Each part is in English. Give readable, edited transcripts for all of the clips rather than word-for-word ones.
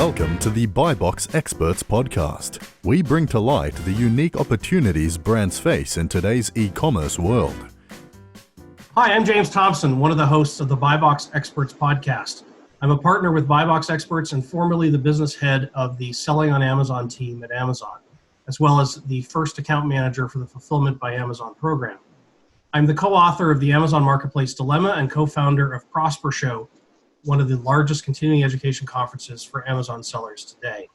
Welcome to the BuyBox Experts podcast. We bring to light the unique opportunities brands face in today's e-commerce world. Hi, I'm James Thompson, one of the hosts of the BuyBox Experts podcast. I'm a partner with BuyBox Experts and formerly the business head of the Selling on Amazon team at Amazon, as well as the first account manager for the Fulfillment by Amazon program. I'm the co-author of the Amazon Marketplace Dilemma and co-founder of Prosper Show, one of the largest continuing education conferences for Amazon sellers today.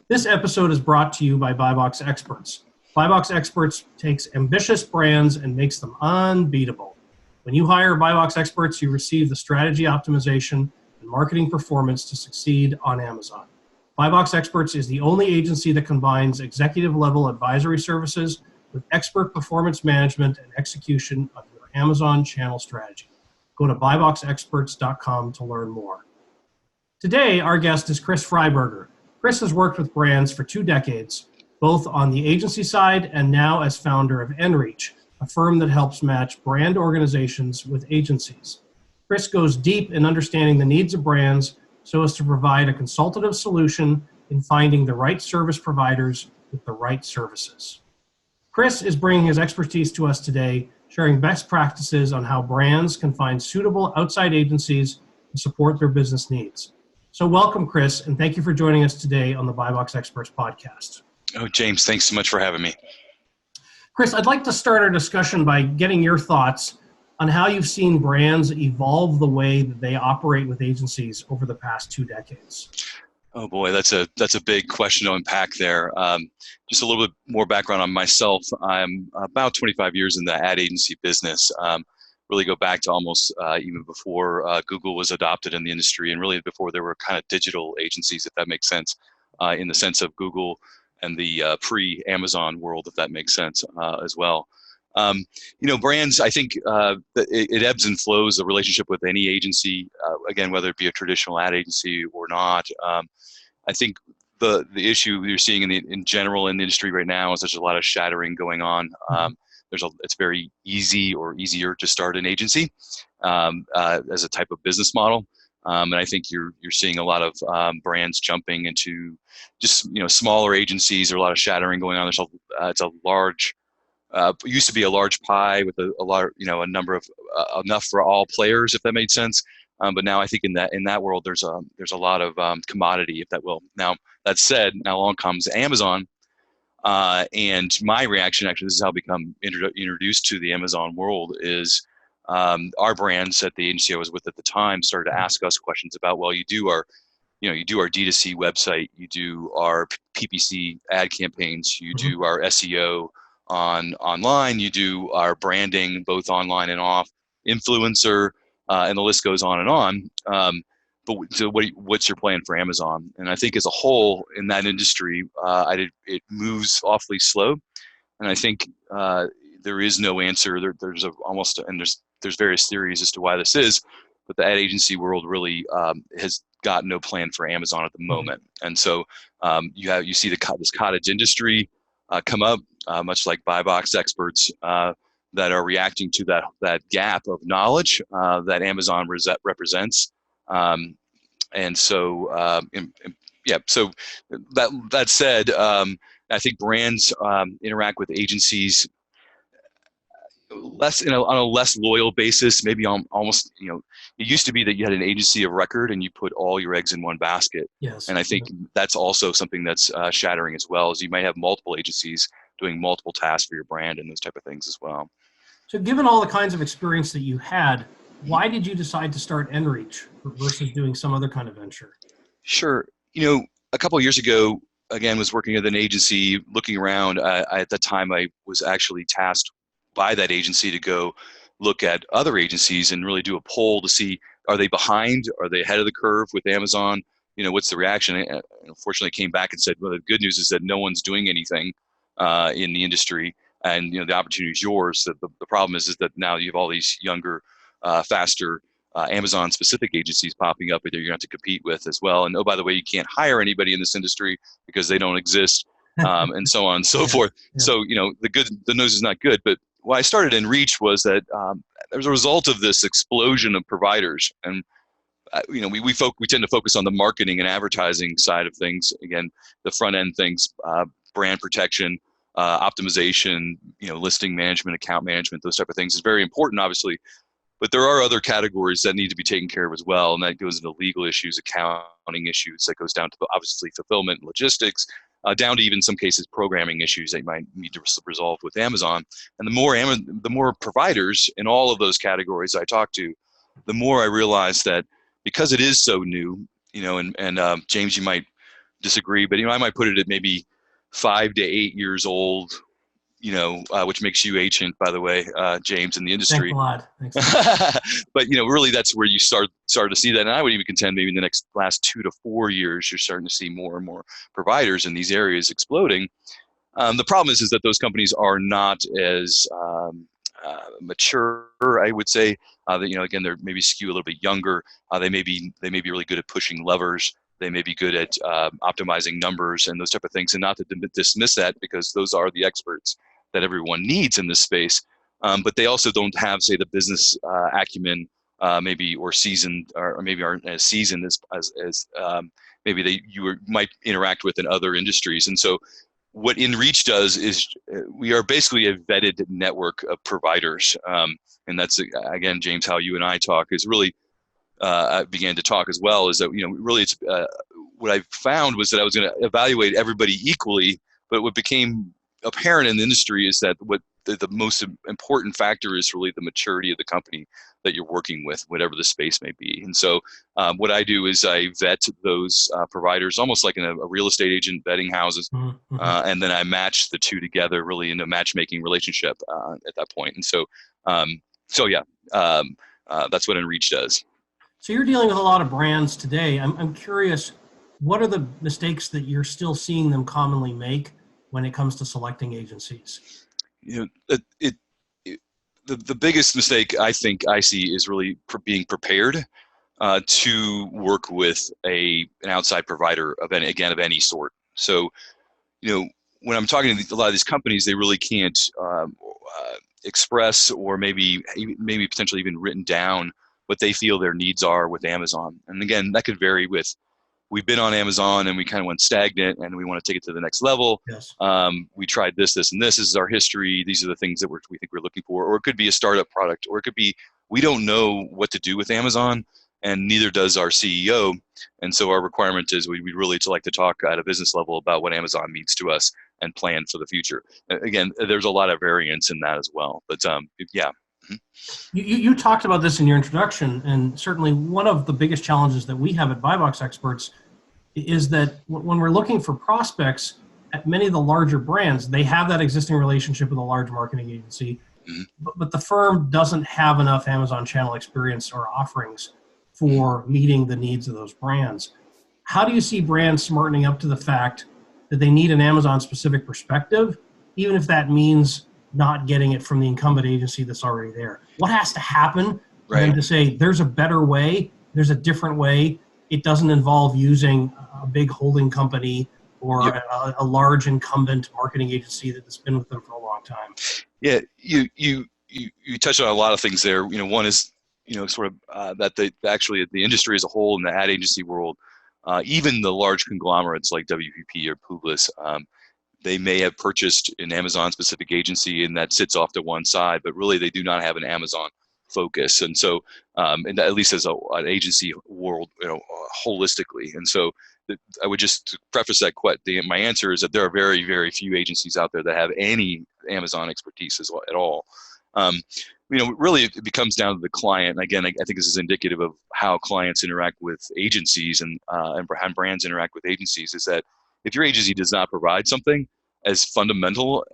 This episode is brought to you by BuyBox Experts. BuyBox Experts takes ambitious brands and makes them unbeatable. When you hire BuyBox Experts, you receive the strategy optimization and marketing performance to succeed on Amazon. BuyBox Experts is the only agency that combines executive-level advisory services with expert performance management and execution of your Amazon channel strategy. Go to buyboxexperts.com to learn more. Today, our guest is Chris Freiberger. Chris has worked with brands for 2 decades, both on the agency side and now as founder of Enreach, a firm that helps match brand organizations with agencies. Chris goes deep in understanding the needs of brands so as to provide a consultative solution in finding the right service providers with the right services. Chris is bringing his expertise to us today, sharing best practices on how brands can find suitable outside agencies to support their business needs. So welcome, Chris, and thank you for joining us today on the BuyBox Experts podcast. Oh, James, thanks so much for having me. Chris, I'd like to start our discussion by getting your thoughts on how you've seen brands evolve the way that they operate with agencies over the past 2 decades. Oh boy, that's a big question to unpack there. Just a little bit more background on myself. I'm about 25 years in the ad agency business. Really go back to almost even before Google was adopted in the industry, and really before there were kind of digital agencies, if that makes sense, in the sense of Google and the pre-Amazon world, if that makes sense as well. Brands, I think it ebbs and flows, the relationship with any agency, again, whether it be a traditional ad agency or not. I think the issue you're seeing in general in the industry right now is there's a lot of shattering going on. It's very easy or easier to start an agency as a type of business model. And I think you're seeing a lot of brands jumping into just smaller agencies. There's a lot of shattering going on. It's a large. It used to be a large pie with a large, a number of enough for all players, if that made sense. But now I think in that world, there's a lot of commodity, if that will. Now that said, now along comes Amazon, and my reaction, actually, this is how I become introduced to the Amazon world, is our brands at the agency I was with at the time started to ask us questions about, well, you do our D2C website, you do our PPC ad campaigns, you do our SEO online, you do our branding both online and off, influencer, and the list goes on and on. So what's your plan for Amazon? And I think as a whole in that industry, it moves awfully slow, and I think there is no answer. There's various theories as to why this is, but the ad agency world really has got no plan for Amazon at the moment. And so you see this cottage industry come up, much like BuyBox Experts, that are reacting to that gap of knowledge that Amazon represents. And so, So that said, I think brands interact with agencies less on a less loyal basis, maybe almost, it used to be that you had an agency of record and you put all your eggs in one basket. Yes. And I think that's also something that's shattering as well, is you might have multiple agencies doing multiple tasks for your brand and those type of things as well. So given all the kinds of experience that you had, why did you decide to start Enreach versus doing some other kind of venture? Sure. A couple of years ago, again, was working at an agency, looking around. At the time, I was actually tasked by that agency to go look at other agencies and really do a poll to see, are they behind? Are they ahead of the curve with Amazon? What's the reaction? And unfortunately, came back and said, well, the good news is that no one's doing anything in the industry, and the opportunity is yours. The problem is that now you have all these younger, faster Amazon-specific agencies popping up that you're going to have to compete with as well. And oh, by the way, you can't hire anybody in this industry because they don't exist, and so on and so forth. Yeah. So the news is not good. But why I started Enreach was that as a result of this explosion of providers, and we tend to focus on the marketing and advertising side of things. Again, the front end things, brand protection, optimization, listing management, account management, those type of things is very important, obviously. But there are other categories that need to be taken care of as well, and that goes into legal issues, accounting issues. That goes down to obviously fulfillment, and logistics, down to even some cases programming issues that you might need to resolve with Amazon. And the more providers in all of those categories I talk to, the more I realize that because it is so new, and James, you might disagree, but I might put it at maybe 5 to 8 years old, which makes you ancient, by the way, James, in the industry. Thanks a lot. But really, that's where you start to see that. And I would even contend maybe in the last 2 to 4 years, you're starting to see more and more providers in these areas exploding. The problem is that those companies are not as mature, I would say. Again, they're maybe skew a little bit younger. They may be really good at pushing levers. They may be good at optimizing numbers and those type of things, and not to dismiss that, because those are the experts that everyone needs in this space. But they also don't have, say, the business acumen, maybe, or seasoned, or maybe aren't as seasoned as maybe you might interact with in other industries. And so what InReach does is we are basically a vetted network of providers. And that's, again, James, how you and I talk is really, I began to talk as well, is that, really it's what I found was that I was going to evaluate everybody equally, but what became apparent in the industry is that what the most important factor is really the maturity of the company that you're working with, whatever the space may be. And so what I do is I vet those providers almost like in a real estate agent vetting houses. Mm-hmm. And then I match the two together really in a matchmaking relationship at that point. And so, that's what InReach does. So you're dealing with a lot of brands today. I'm curious, what are the mistakes that you're still seeing them commonly make when it comes to selecting agencies? The biggest mistake I think I see is really being prepared to work with an outside provider of any sort. So, when I'm talking to a lot of these companies, they really can't express, or maybe potentially even written down, what they feel their needs are with Amazon. And again, that could vary with, we've been on Amazon and we kind of went stagnant and we want to take it to the next level. Yes. We tried this, and this. This is our history. These are the things that we think we're looking for. Or it could be a startup product, or it could be, we don't know what to do with Amazon, and neither does our CEO. And so our requirement is we really like to talk at a business level about what Amazon means to us and plan for the future. Again, there's a lot of variance in that as well. But yeah. You talked about this in your introduction, and certainly one of the biggest challenges that we have at BuyBox Experts is that when we're looking for prospects at many of the larger brands, they have that existing relationship with a large marketing agency, but the firm doesn't have enough Amazon channel experience or offerings for meeting the needs of those brands. How do you see brands smartening up to the fact that they need an Amazon-specific perspective, even if that means not getting it from the incumbent agency that's already there? What has to happen for them to say, there's a better way, there's a different way, it doesn't involve using a big holding company or a large incumbent marketing agency that's been with them for a long time? Yeah, you touched on a lot of things there. One is, sort of that the industry as a whole in the ad agency world, even the large conglomerates like WPP or Publicis, they may have purchased an Amazon-specific agency, and that sits off to one side, but really they do not have an Amazon focus. And so, and at least as an agency world, holistically. And so, I would just preface that my answer is that there are very, very few agencies out there that have any Amazon expertise at all. Really, it becomes down to the client. And again, I think this is indicative of how clients interact with agencies and how brands interact with agencies. Is that if your agency does not provide something as fundamental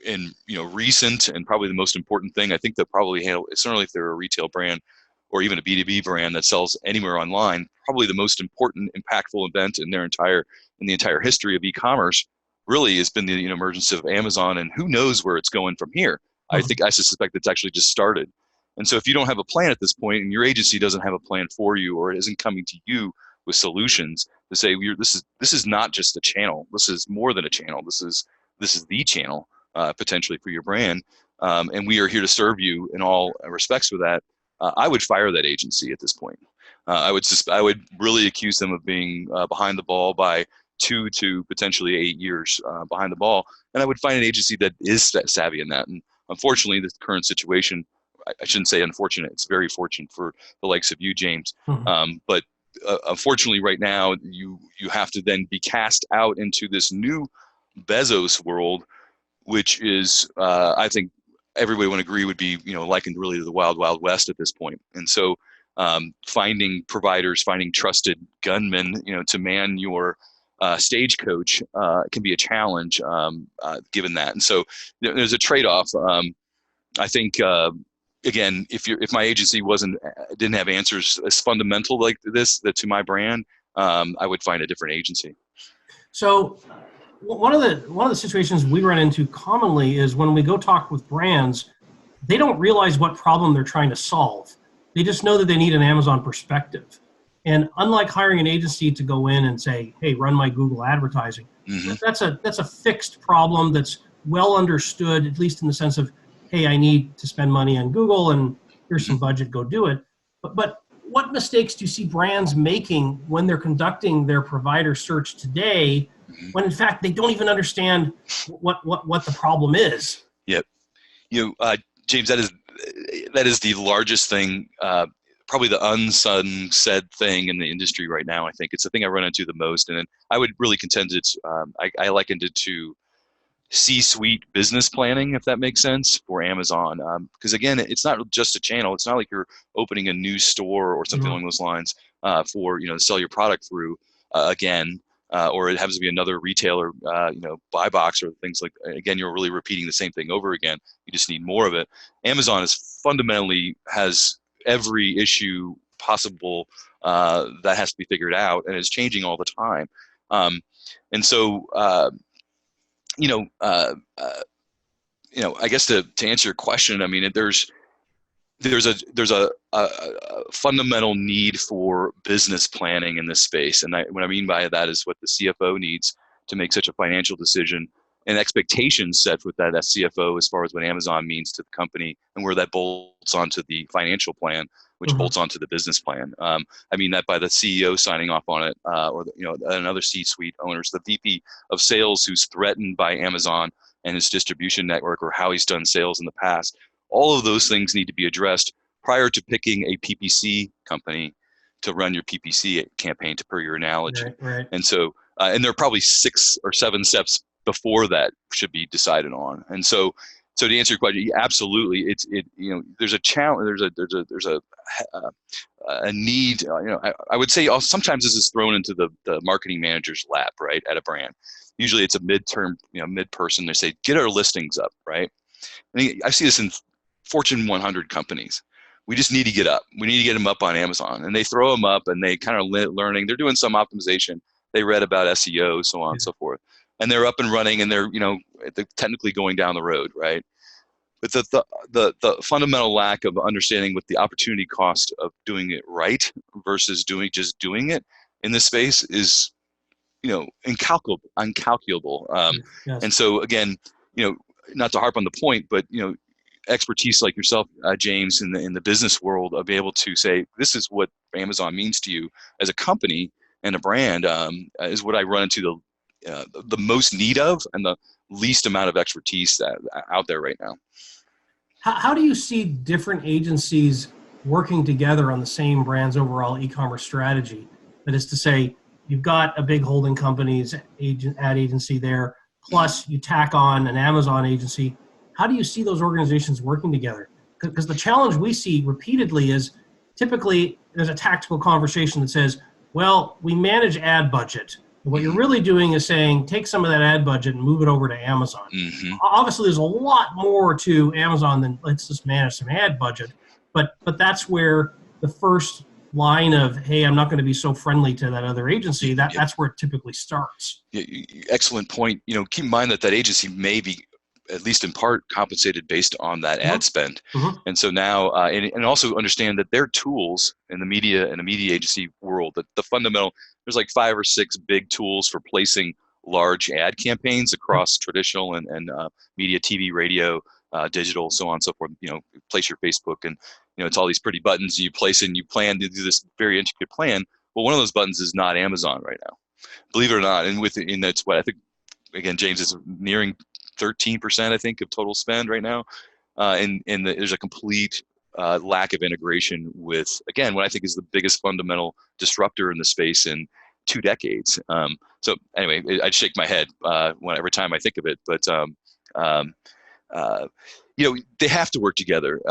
and recent, and probably the most important thing, I think they'll probably handle, certainly if they're a retail brand or even a B2B brand that sells anywhere online, probably the most important, impactful event in the entire history of e-commerce really has been the emergence of Amazon, and who knows where it's going from here. I suspect it's actually just started. And so if you don't have a plan at this point, and your agency doesn't have a plan for you, or it isn't coming to you with solutions to say, this is not just a channel, this is more than a channel, this is the channel potentially for your brand, and we are here to serve you in all respects with that, I would fire that agency at this point. I would really accuse them of being behind the ball by 2 to potentially 8 years behind the ball. And I would find an agency that is savvy in that. And unfortunately, the current situation, I shouldn't say unfortunate, it's very fortunate for the likes of you, James. But unfortunately, right now, you have to then be cast out into this new Bezos world, which is, I think, everybody would agree would be, likened really to the wild, wild west at this point. And so finding providers, finding trusted gunmen, to man your stagecoach can be a challenge given that. And so there's a trade-off. I think, again, if my agency didn't have answers as fundamental like this to my brand, I would find a different agency. So one of the situations we run into commonly is when we go talk with brands, they don't realize what problem they're trying to solve. They just know that they need an Amazon perspective. And unlike hiring an agency to go in and say, hey, run my Google advertising, that's a fixed problem that's well understood, at least in the sense of, hey, I need to spend money on Google and here's some budget, go do it. But what mistakes do you see brands making when they're conducting their provider search today, when in fact they don't even understand what the problem is? Yep. James, that is the largest thing, probably the unsung said thing in the industry right now. I think it's the thing I run into the most, and I would really contend it's I likened it to C-suite business planning, if that makes sense, for Amazon. Because again, it's not just a channel. It's not like you're opening a new store or something along those lines for to sell your product through again. Or it happens to be another retailer, buy box or things like, again, you're really repeating the same thing over again. You just need more of it. Amazon has every issue possible that has to be figured out, and is changing all the time. And so, I guess to answer your question, I mean, there's a fundamental need for business planning in this space. And what I mean by that is what the CFO needs to make such a financial decision, and expectations set with that CFO as far as what Amazon means to the company and where that bolts onto the financial plan, which bolts onto the business plan. I mean that by the CEO signing off on it, or another C-suite owners, the VP of sales who's threatened by Amazon and his distribution network, or how he's done sales in the past. All of those things need to be addressed prior to picking a PPC company to run your PPC campaign, per your analogy. Right. And so, and there are probably 6 or 7 steps before that should be decided on. And so to answer your question, absolutely, there's a challenge. There's a need. I would say sometimes this is thrown into the marketing manager's lap, right, at a brand. Usually it's a mid-person. They say, get our listings up, right? And I see this in Fortune 100 companies. We just need to get up. We need to get them up on Amazon, and they throw them up, and they kind of learning. They're doing some optimization. They read about SEO, so on and so forth, and they're up and running, and they're technically going down the road, right? But the fundamental lack of understanding what the opportunity cost of doing it right versus just doing it in this space is, incalculable. Yes. And so again, not to harp on the point, but expertise like yourself, James, in the business world, of be able to say, this is what Amazon means to you as a company and a brand, is what I run into the most need of, and the least amount of expertise that out there right now. How do you see different agencies working together on the same brand's overall e-commerce strategy? That is to say, you've got a big holding company's ad agency there, plus you tack on an Amazon agency. How do you see those organizations working together? Because the challenge we see repeatedly is typically there's a tactical conversation that says, well, we manage ad budget. What you're really doing is saying, take some of that ad budget and move it over to Amazon. Obviously, there's a lot more to Amazon than let's just manage some ad budget. But that's where the first line of, hey, I'm not going to be so friendly to that other agency, that's where it typically starts. Excellent point. Keep in mind that agency may be, at least in part, compensated based on that ad spend. And so now, and also understand that their tools in the media and the media agency world, that the fundamental, there's like 5 or 6 big tools for placing large ad campaigns across traditional and media, TV, radio, digital, so on and so forth. Place your Facebook, and it's all these pretty buttons you place, and you plan to do this very intricate plan. Well, one of those buttons is not Amazon right now, believe it or not. And that's what I think. Again, James, is nearing 13%, I think, of total spend right now, and there's a complete lack of integration with, again, what I think is the biggest fundamental disruptor in the space in 2 decades. So anyway, I'd shake my head every time I think of it, but they have to work together.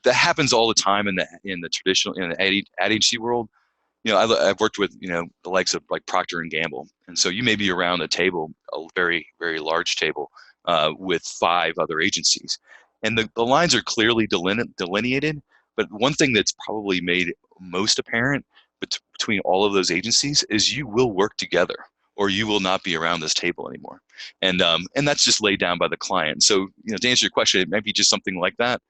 That happens all the time in the traditional ad agency world. I've worked with the likes of like Procter and Gamble, and so you may be around a table, a very, very large table, with 5 other agencies, and the lines are clearly delineated. But one thing that's probably made most apparent between all of those agencies is you will work together, or you will not be around this table anymore, and that's just laid down by the client. So to answer your question, it might be just something like that,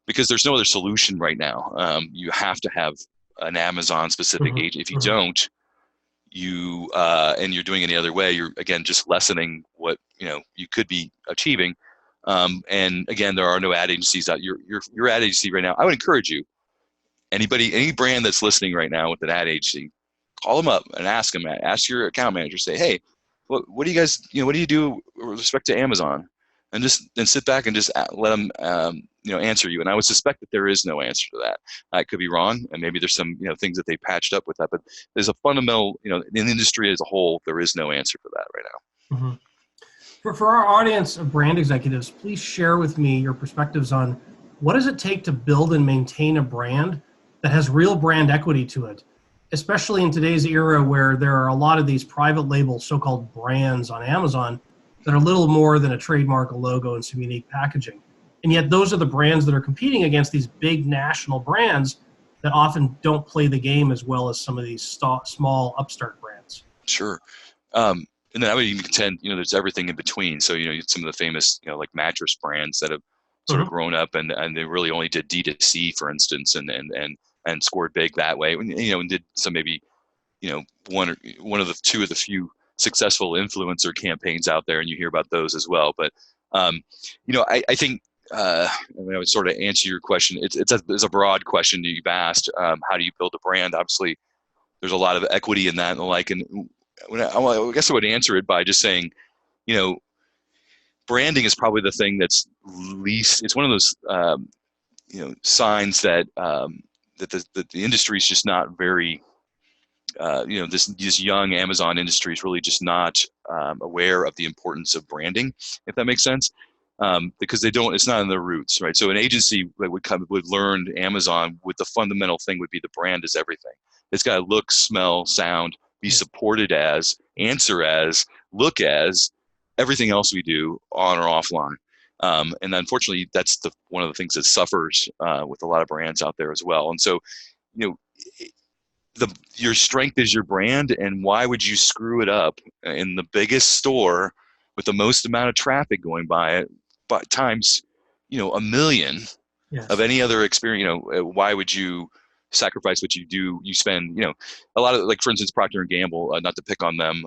because there's no other solution right now. You have to have an Amazon specific agent. If you don't, and you're doing it any other way, you're again just lessening what you could be achieving. And again, there are no ad agencies out. Your ad agency right now, I would encourage you, any brand that's listening right now with an ad agency, call them up and ask your account manager, say, hey, what do you guys, what do you do with respect to Amazon? And just sit back and just let them answer you. And I would suspect that there is no answer to that. I could be wrong, and maybe there's some things that they patched up with that. But there's a fundamental, in the industry as a whole, there is no answer for that right now. Mm-hmm. For our audience of brand executives, please share with me your perspectives on what does it take to build and maintain a brand that has real brand equity to it, especially in today's era where there are a lot of these private label so-called brands on Amazon that are little more than a trademark, a logo, and some unique packaging. And yet those are the brands that are competing against these big national brands that often don't play the game as well as some of these small upstart brands. Sure. And then I would even contend, there's everything in between. So, some of the famous, like mattress brands that have sort of grown up and they really only did D2C, for instance, and scored big that way. And did some maybe, one of the 2 of the few successful influencer campaigns out there, and you hear about those as well. But I think I would sort of answer your question. It's a broad question that you've asked. How do you build a brand? Obviously, there's a lot of equity in that and the like. And I guess I would answer it by just saying, branding is probably the thing that's least. It's one of those signs that that the industry is just not very. This young Amazon industry is really just not aware of the importance of branding, if that makes sense, because it's not in their roots, right? So an agency that would learn Amazon with the fundamental thing would be the brand is everything. It's got to look, smell, sound, be supported as, answer as, look as everything else we do on or offline. And unfortunately, that's one of the things that suffers with a lot of brands out there as well. And so, your strength is your brand, and why would you screw it up in the biggest store with the most amount of traffic going by it, but times, 1 million of any other experience? Why would you sacrifice what you do? You spend, a lot of, like, for instance, Procter and Gamble, not to pick on them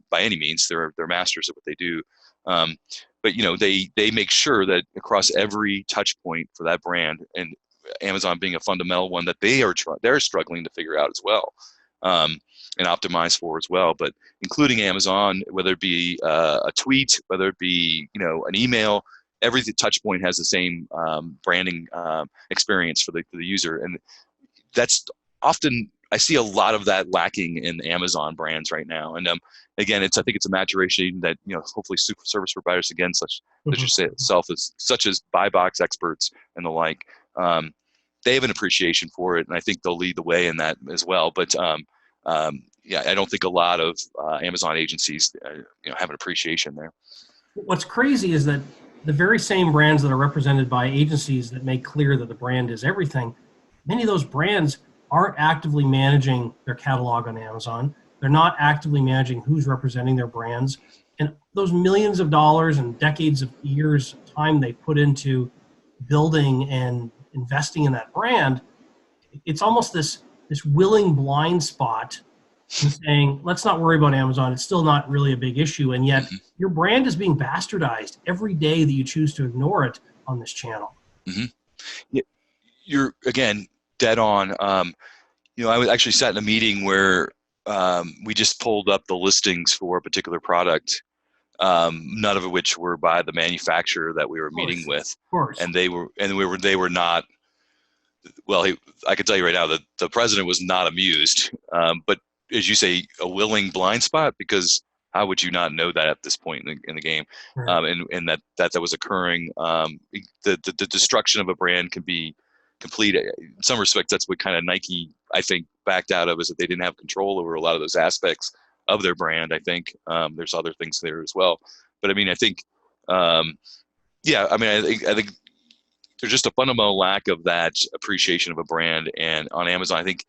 by any means, they're masters of what they do. But they make sure that across every touch point for that brand, and Amazon being a fundamental one that they're struggling to figure out as well, and optimize for as well. But including Amazon, whether it be a tweet, whether it be an email, every touch point has the same branding experience for the user, and that's often, I see a lot of that lacking in Amazon brands right now. And again, I think it's a maturation that hopefully service providers, again, such as buy box experts and the like. They have an appreciation for it, and I think they'll lead the way in that as well. But I don't think a lot of Amazon agencies, have an appreciation there. What's crazy is that the very same brands that are represented by agencies that make clear that the brand is everything, many of those brands aren't actively managing their catalog on Amazon. They're not actively managing who's representing their brands. And those millions of dollars and decades of years of time they put into building and investing in that brand, it's almost this willing blind spot and saying, let's not worry about Amazon. It's still not really a big issue. And yet Mm-hmm. your brand is being bastardized every day that you choose to ignore it on this channel. Mm-hmm. Yeah, you're, again, dead on. I was actually sat in a meeting where we just pulled up the listings for a particular product, none of which were by the manufacturer that we were meeting with, Of course. and they were not. Well, I can tell you right now that the president was not amused. But as you say, a willing blind spot, because how would you not know that at this point in the game, Right. and that was occurring? The destruction of a brand can be complete. In some respects, that's what kind of Nike, I think, backed out of, is that they didn't have control over a lot of those aspects of their brand. I think there's other things there as well, but I mean, I think, yeah, I mean, I think there's just a fundamental lack of that appreciation of a brand. And on Amazon, I think,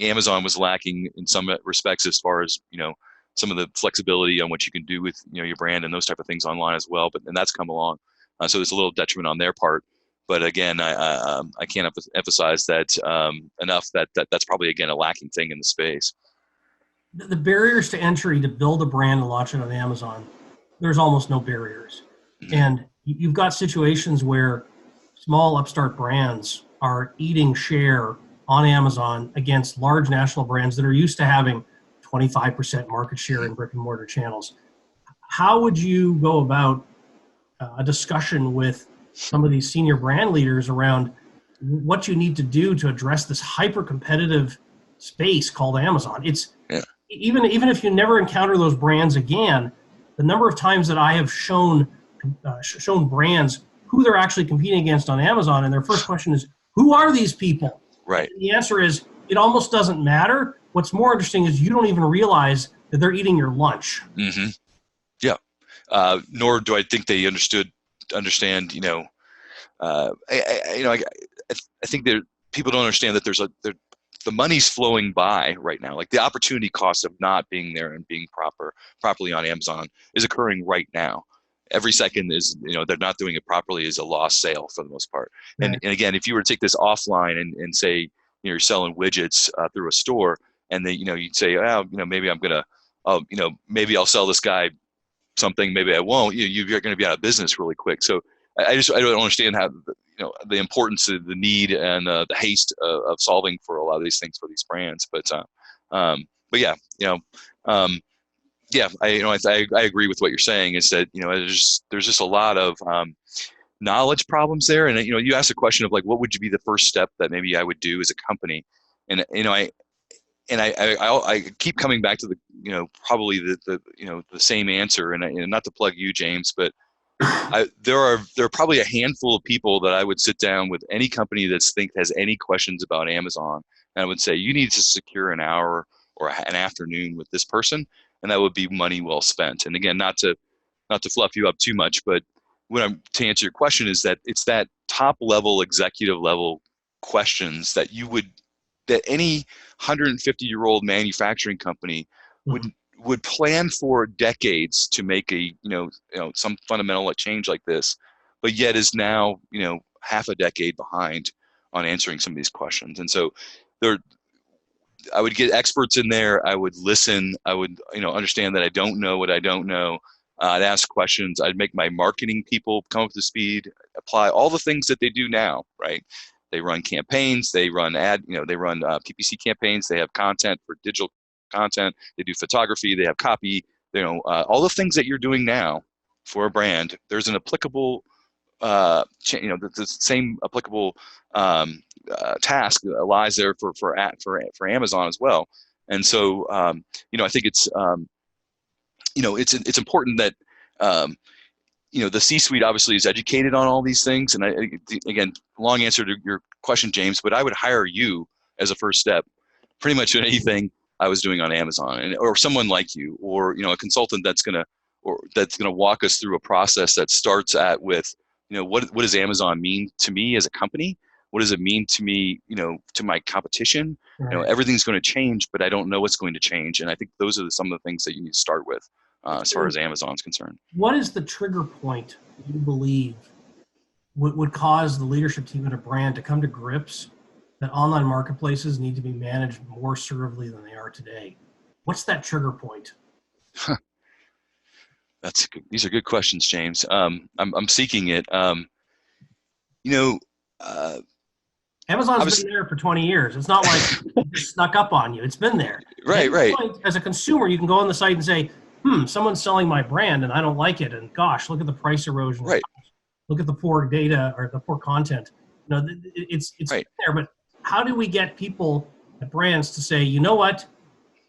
Amazon was lacking in some respects as far as, some of the flexibility on what you can do with, your brand and those type of things online as well. But then that's come along. So there's a little detriment on their part. But again, I can't emphasize that enough, that's probably, again, a lacking thing in the space. The barriers to entry to build a brand and launch it on Amazon, there's almost no barriers. Mm-hmm. And you've got situations where small upstart brands are eating share on Amazon against large national brands that are used to having 25% market share in brick and mortar channels. How would you go about a discussion with some of these senior brand leaders around what you need to do to address this hyper competitive space called Amazon? It's even if you never encounter those brands again, the number of times that I have shown brands who they're actually competing against on Amazon, and their first question is, who are these people? Right. And the answer is, it almost doesn't matter. What's more interesting is you don't even realize that they're eating your lunch. Mm-hmm. Yeah. Nor do I think they understand. I think that people don't understand that the money's flowing by right now. Like, the opportunity cost of not being there and being properly on Amazon is occurring right now. Every second is, they're not doing it properly, is a lost sale for the most part. Right. And again, if you were to take this offline and say, you're selling widgets through a store, and then, you'd say, maybe I'm going to, maybe I'll sell this guy something, maybe I won't. You're going to be out of business really quick. So I don't understand how, the importance of the need and the haste of solving for a lot of these things for these brands. But yeah, yeah, I agree with what you're saying, is that, there's just a lot of knowledge problems there. And, you asked a question of, like, what would be the first step that maybe I would do as a company? And, I keep coming back to the, probably the same answer, and not to plug you, James, but there are probably a handful of people that I would sit down with, any company that has any questions about Amazon, and I would say, you need to secure an hour or an afternoon with this person, and that would be money well spent. And again, not to fluff you up too much, but to answer your question, is that it's that top level, executive level questions that any 150-year-old manufacturing company would plan for decades to make some fundamental change like this, but yet is now, half a decade behind on answering some of these questions. And so I would get experts in there. I would listen. I would, understand that I don't know what I don't know. I'd ask questions. I'd make my marketing people come up to speed, apply all the things that they do now, right? They run campaigns, they run PPC campaigns, they have content for digital content, they do photography, they have copy, all the things that you're doing now for a brand. There's an applicable, the same applicable task lies there for Amazon as well. And so, I think it's, it's important that, the C-suite obviously is educated on all these things. And again, long answer to your question, James, but I would hire you as a first step, pretty much in anything I was doing on Amazon, or someone like you, or, a consultant that's going to walk us through a process that starts with, what does Amazon mean to me as a company? What does it mean to me, to my competition? Right. Everything's going to change, but I don't know what's going to change. And I think those are some of the things that you need to start with. As far as Amazon's concerned. What is the trigger point you believe would cause the leadership team at a brand to come to grips that online marketplaces need to be managed more assertively than they are today. What's that trigger point? These are good questions, James. I'm seeking it. You know, uh, Amazon's been obviously, there for 20 years. It's not like it just snuck up on you. It's been there. At right, any right, point, as a consumer, you can go on the site and say, someone's selling my brand and I don't like it. And gosh, look at the price erosion. right, Look at the poor data or the poor content. It's right. there, but how do we get people at brands to say, you know what?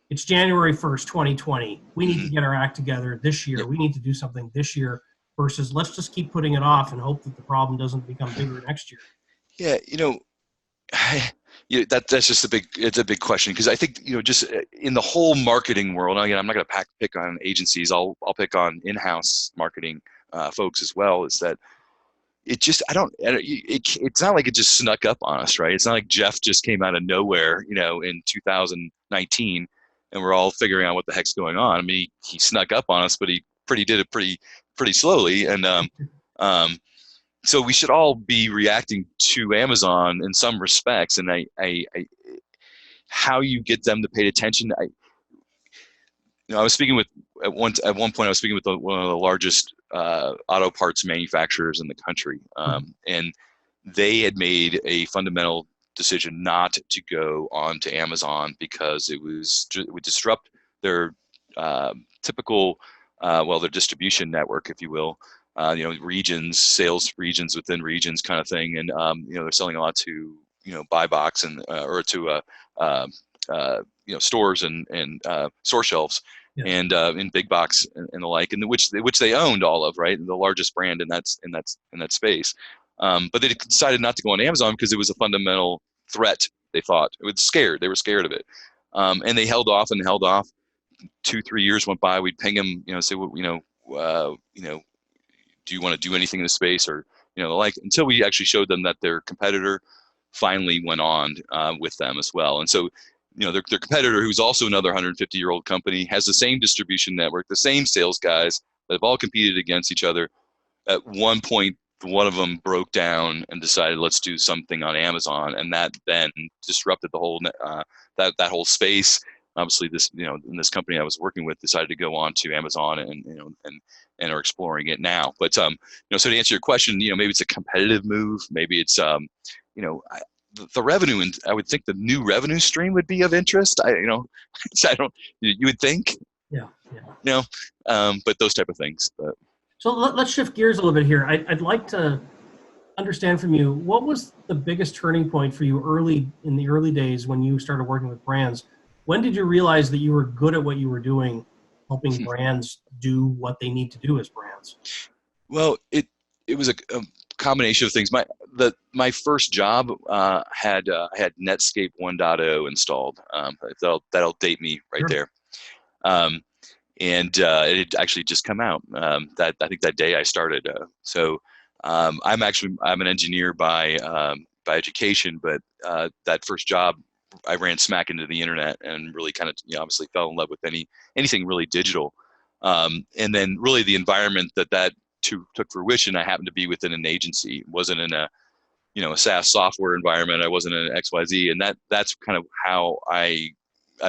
It's January 1st, 2020. We need to get our act together this year. Yep. We need to do something this year versus let's just keep putting it off and hope that the problem doesn't become bigger next year. Yeah, that's just it's a big question because I think, just in the whole marketing world, again, I'm not going to pick on agencies. I'll pick on in-house marketing folks as well. Is that it just, it's not like it just snuck up on us, right? It's not like Jeff just came out of nowhere, in 2019 and we're all figuring out what the heck's going on. I mean, he snuck up on us, but he did it pretty slowly. And, so we should all be reacting to Amazon in some respects. And how you get them to pay attention. I was speaking with at one point. I was speaking with one of the largest auto parts manufacturers in the country, and they had made a fundamental decision not to go on to Amazon because it would disrupt their typical, their distribution network, if you will. Regions, sales regions within regions, kind of thing, and they're selling a lot to buy box and or to stores and store shelves. Yes. And in big box and the like, and which they owned all of, right, the largest brand in that space. But they decided not to go on Amazon because it was a fundamental threat. They thought it was scared. They were scared of it, and they held off. 2-3 years went by. We'd ping them, say, do you want to do anything in the space, or until we actually showed them that their competitor finally went on with them as well. And so their competitor, who's also another 150-year-old company, has the same distribution network, the same sales guys that have all competed against each other. At one point, one of them broke down and decided, let's do something on Amazon, and that then disrupted the whole that whole space. Obviously, in this company I was working with decided to go on to Amazon and are exploring it now. But so to answer your question, maybe it's a competitive move, maybe it's the revenue, and I would think the new revenue stream would be of interest. You would think. Yeah. But those type of things. But. So let's shift gears a little bit here. I'd like to understand from you, what was the biggest turning point for you in the early days when you started working with brands? When did you realize that you were good at what you were doing, helping brands do what they need to do as brands? Well, it was a combination of things. My first job had Netscape 1.0 installed. That'll date me right there. And it had actually just come out. I think that day I started. I'm an engineer by education, but that first job I ran smack into the internet and really kind of obviously fell in love with anything really digital. And then really the environment that took fruition, I happened to be within an agency. It wasn't in a SaaS software environment. I wasn't in an XYZ, and that's kind of how I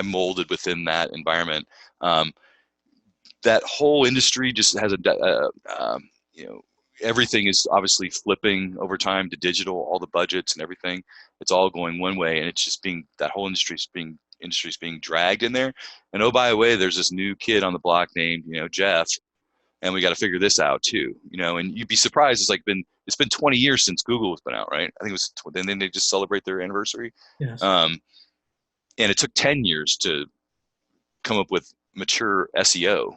molded within that environment. That whole industry just has everything is obviously flipping over time to digital. All the budgets and everything, it's all going one way, and it's just that whole industry's being dragged in there. And oh, by the way, there's this new kid on the block named Jeff, and we got to figure this out too. And you'd be surprised. It's been 20 years since Google has been out, right? I think it was. And then they just celebrate their anniversary. Yes. And it took 10 years to come up with mature SEO.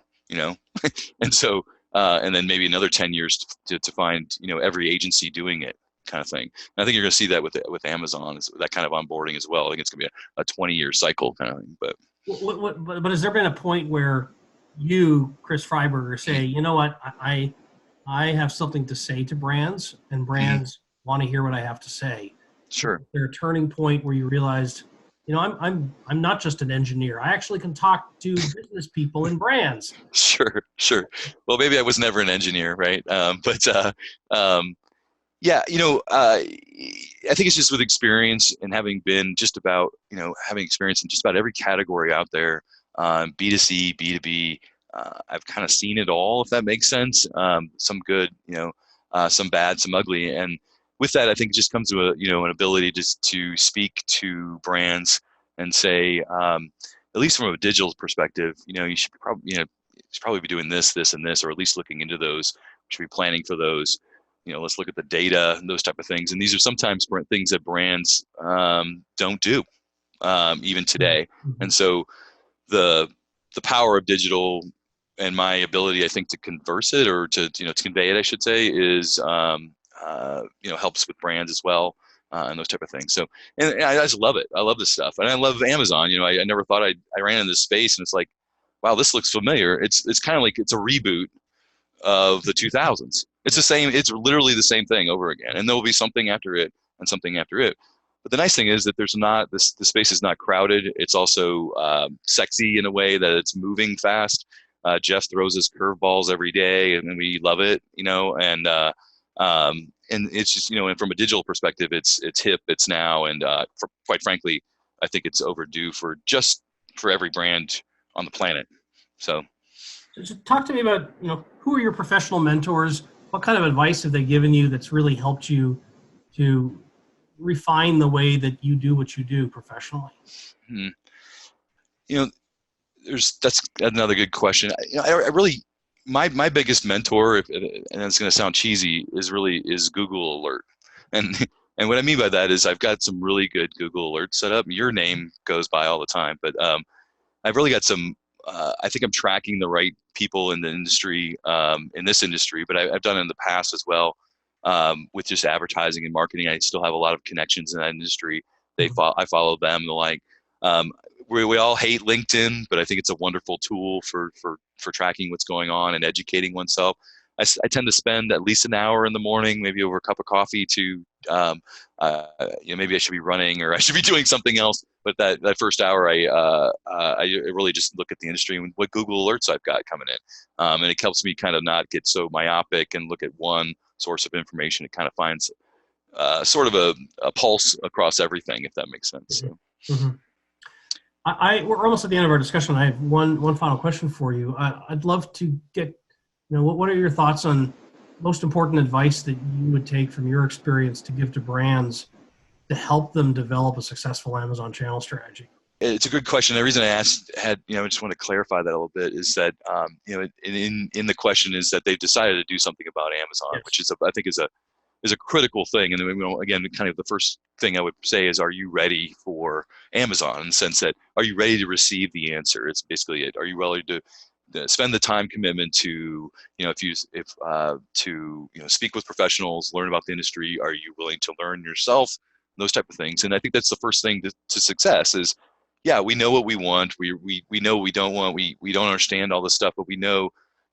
And so. And then maybe another 10 years to find, every agency doing it, kind of thing. And I think you're going to see that with Amazon, is that kind of onboarding as well. I think it's going to be a 20-year cycle kind of thing. But has there been a point where you, Chris Freiberger, say, you know what, I have something to say to brands, and brands want to hear what I have to say? Sure. Is there a turning point where you realized, I'm not just an engineer. I actually can talk to business people and brands. Sure. Well, maybe I was never an engineer, right? I think it's just with experience and having been just about, having experience in just about every category out there, B2C, B2B. I've kind of seen it all, if that makes sense. Some good, some bad, some ugly. And with that, I think it just comes to an ability just to speak to brands and say, at least from a digital perspective, you should probably be doing this, this, and this, or at least looking into those. We should be planning for those. Let's look at the data and those type of things. And these are sometimes things that brands don't do even today. Mm-hmm. And so the power of digital and my ability, I think, to converse it or to convey it, I should say, is helps with brands as well. And those type of things. So, and I just love it. I love this stuff, and I love Amazon. I never thought I ran in this space, and it's like, wow, this looks familiar. It's kind of like it's a reboot of the 2000s. It's the same. It's literally the same thing over again, and there will be something after it and something after it. But the nice thing is that there's not the space is not crowded. It's also sexy in a way that it's moving fast. Jeff throws his curveballs every day, and we love it. And it's just, and from a digital perspective, it's hip, it's now, and quite frankly, I think it's overdue for every brand on the planet. So talk to me about, who are your professional mentors? What kind of advice have they given you that's really helped you to refine the way that you do what you do professionally? That's another good question. I really, my biggest mentor, and it's going to sound cheesy, is Google Alert. And what I mean by that is I've got some really good Google Alerts set up. Your name goes by all the time, but I've really got some, I think I'm tracking the right people in the industry, in this industry, but I've done it in the past as well, with just advertising and marketing. I still have a lot of connections in that industry. I follow them and the like. We all hate LinkedIn, but I think it's a wonderful tool for tracking what's going on and educating oneself. I tend to spend at least an hour in the morning, maybe over a cup of coffee, to maybe I should be running or I should be doing something else. But that first hour, I really just look at the industry and what Google Alerts I've got coming in, and it helps me kind of not get so myopic and look at one source of information. It kind of finds sort of a pulse across everything, if that makes sense. So. Mm-hmm. We're almost at the end of our discussion. I have one final question for you. I'd love to get, what are your thoughts on most important advice that you would take from your experience to give to brands to help them develop a successful Amazon channel strategy? It's a good question. The reason I asked I just want to clarify that a little bit is that, in the question is that they've decided to do something about Amazon, Yes. which I think is a critical thing. And then, again, kind of the first thing I would say is, are you ready for Amazon, in the sense that, are you ready to receive the answer? It's basically it. Are you ready to spend the time commitment to, speak with professionals, learn about the industry? Are you willing to learn yourself? Those type of things. And I think that's the first thing to success is, yeah, we know what we want. We know what we don't want. We don't understand all this stuff, but we know,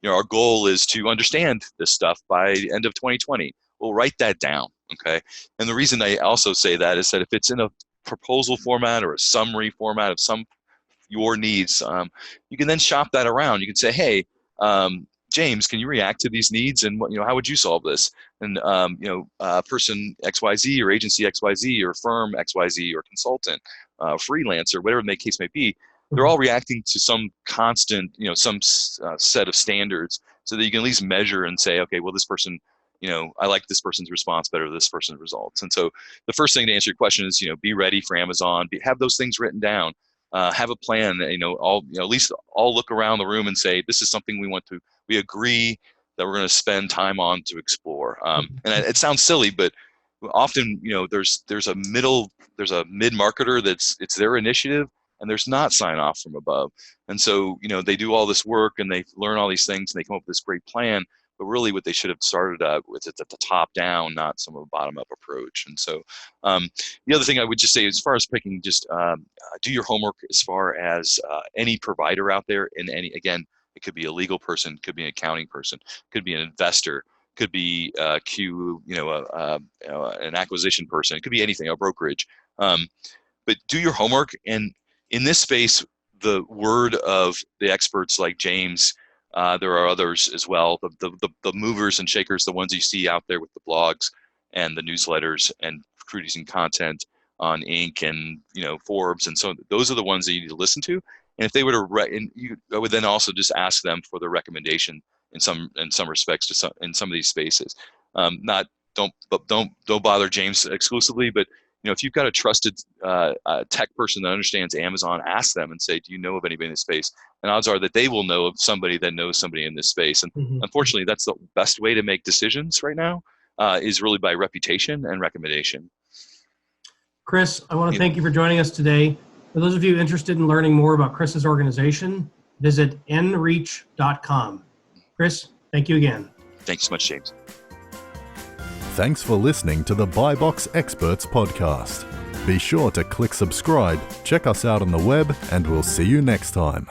our goal is to understand this stuff by the end of 2020. We'll write that down, okay? And the reason I also say that is that if it's in a proposal format or a summary format of your needs, you can then shop that around. You can say, hey, James, can you react to these needs, and how would you solve this? And person XYZ or agency XYZ or firm XYZ or consultant, freelancer, whatever the case may be, they're all reacting to some constant, some set of standards, so that you can at least measure and say, okay, well, this person, I like this person's response better than this person's results. And so the first thing to answer your question is, be ready for Amazon. Have those things written down. Have a plan. At least all look around the room and say, this is something we agree that we're going to spend time on to explore. And it sounds silly, but often, there's a mid-marketer it's their initiative, and there's not sign off from above. And so, they do all this work and they learn all these things and they come up with this great plan. But really, what they should have started with is at the top down, not some of a bottom up approach. And so, the other thing I would just say, as far as picking, just do your homework as far as any provider out there. Again, it could be a legal person, could be an accounting person, could be an investor, could be an acquisition person. It could be anything, a brokerage. But do your homework. And in this space, the word of the experts like James. There are others as well, the movers and shakers, the ones you see out there with the blogs and the newsletters and producing content on Inc. and Forbes, and so those are the ones that you need to listen to. And if they were to, I would then also just ask them for their recommendation in some respects in some of these spaces. Don't bother James exclusively, but if you've got a trusted tech person that understands Amazon, ask them and say, do you know of anybody in this space? And odds are that they will know of somebody that knows somebody in this space. And unfortunately, that's the best way to make decisions right now, is really by reputation and recommendation. Chris, I want to thank you for joining us today. For those of you interested in learning more about Chris's organization, visit nreach.com. Chris, thank you again. Thanks so much, James. Thanks for listening to the BuyBox Experts podcast. Be sure to click subscribe, check us out on the web, and we'll see you next time.